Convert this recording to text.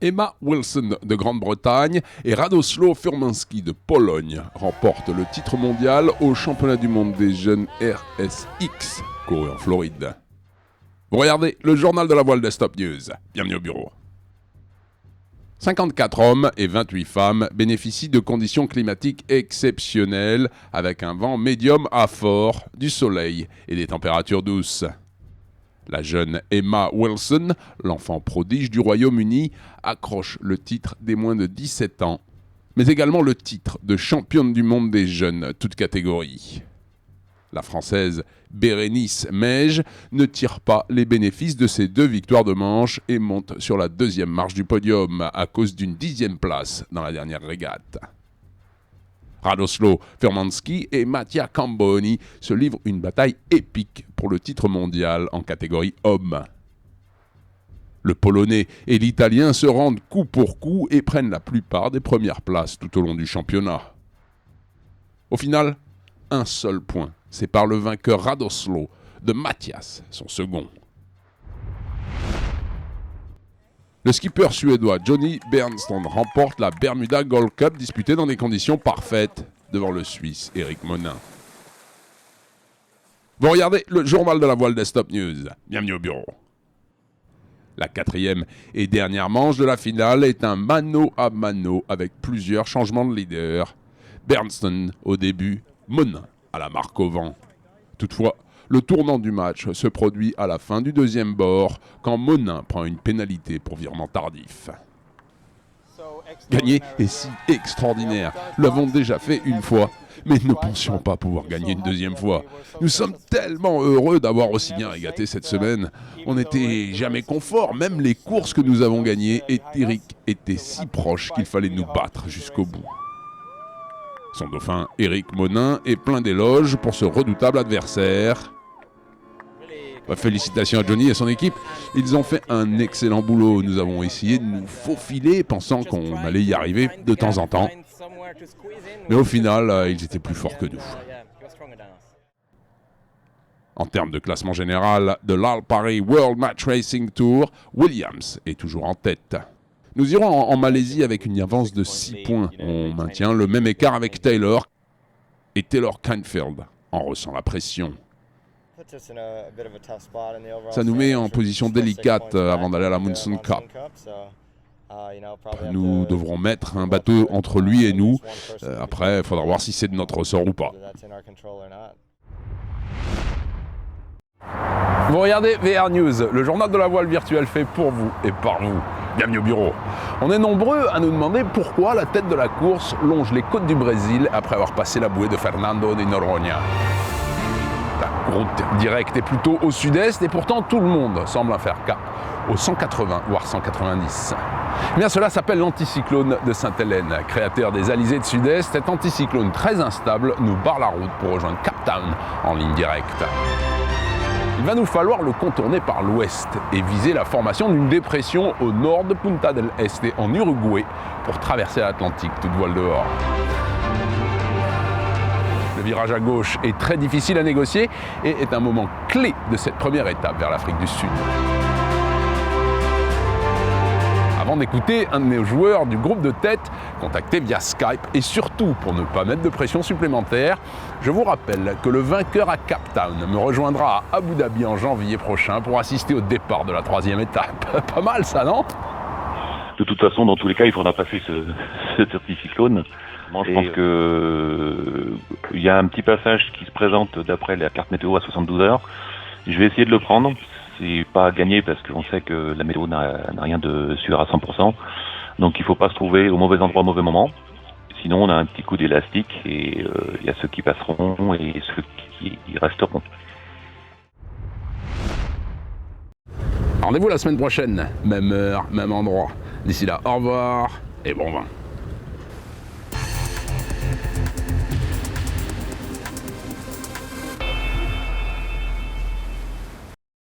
Emma Wilson de Grande-Bretagne et Radosław Furmański de Pologne remportent le titre mondial au championnat du monde des jeunes RSX, couru en Floride. Vous regardez le journal de la voile des Stop News. Bienvenue au bureau. 54 hommes et 28 femmes bénéficient de conditions climatiques exceptionnelles avec un vent médium à fort, du soleil et des températures douces. La jeune Emma Wilson, l'enfant prodige du Royaume-Uni, accroche le titre des moins de 17 ans, mais également le titre de championne du monde des jeunes, toutes catégories. La Française Bérénice Meige ne tire pas les bénéfices de ses 2 victoires de manche et monte sur la 2e marche du podium à cause d'une 10e place dans la dernière régate. Radosław Furmański et Mattia Camboni se livrent une bataille épique pour le titre mondial en catégorie hommes. Le Polonais et l'Italien se rendent coup pour coup et prennent la plupart des premières places tout au long du championnat. Au final, un seul point sépare le vainqueur Radosław de Mattias, son second. Le skipper suédois Johnny Bernström remporte la Bermuda Gold Cup disputée dans des conditions parfaites devant le Suisse Eric Monin. Vous regardez le journal de la voile des Stop News. Bienvenue au bureau. La 4e et dernière manche de la finale est un mano à mano avec plusieurs changements de leader. Bernström au début, Monin à la marque au vent. Toutefois, le tournant du match se produit à la fin du 2e bord quand Monin prend une pénalité pour virement tardif. Gagner est si extraordinaire. Nous l'avons déjà fait une fois, mais ne pensions pas pouvoir gagner une 2e fois. Nous sommes tellement heureux d'avoir aussi bien régaté cette semaine. On n'était jamais confort, même les courses que nous avons gagnées, et Eric était si proche qu'il fallait nous battre jusqu'au bout. Son dauphin, Eric Monin, est plein d'éloges pour ce redoutable adversaire. Félicitations à Johnny et son équipe. Ils ont fait un excellent boulot. Nous avons essayé de nous faufiler, pensant qu'on allait y arriver de temps en temps. Mais au final, ils étaient plus forts que nous. En termes de classement général de l'Al-Paris World Match Racing Tour, Williams est toujours en tête. Nous irons en Malaisie avec une avance de 6 points. On maintient le même écart avec Taylor et Taylor Canfield en ressent la pression. Ça nous met en position délicate avant d'aller à la Monsoon Cup. Nous devrons mettre un bateau entre lui et nous. Après, il faudra voir si c'est de notre ressort ou pas. Vous regardez VR News, le journal de la voile virtuelle fait pour vous et par vous. Bienvenue au bureau. On est nombreux à nous demander pourquoi la tête de la course longe les côtes du Brésil après avoir passé la bouée de Fernando de Noronha. La route directe est plutôt au sud-est et pourtant tout le monde semble en faire cas au 180 voire 190. Eh bien, cela s'appelle l'anticyclone de Sainte-Hélène. Créateur des alizés de sud-est, cet anticyclone très instable nous barre la route pour rejoindre Cape Town en ligne directe. Il va nous falloir le contourner par l'ouest et viser la formation d'une dépression au nord de Punta del Este en Uruguay pour traverser l'Atlantique toute voile dehors. Le virage à gauche est très difficile à négocier et est un moment clé de cette première étape vers l'Afrique du Sud. Avant d'écouter un de nos joueurs du groupe de tête, contacté via Skype et surtout pour ne pas mettre de pression supplémentaire, je vous rappelle que le vainqueur à Cape Town me rejoindra à Abu Dhabi en janvier prochain pour assister au départ de la 3e étape. Pas mal ça, non ? De toute façon, dans tous les cas, il faudra passer cet anticyclone. Moi, je pense que il y a un petit passage qui se présente d'après la carte météo à 72 heures. Je vais essayer de le prendre. C'est pas à gagner parce qu'on sait que la météo n'a rien de sûr à 100%. Donc il faut pas se trouver au mauvais endroit au mauvais moment. Sinon on a un petit coup d'élastique et il y a ceux qui passeront et ceux qui resteront. Rendez-vous la semaine prochaine, même heure, même endroit. D'ici là, au revoir et bon vin.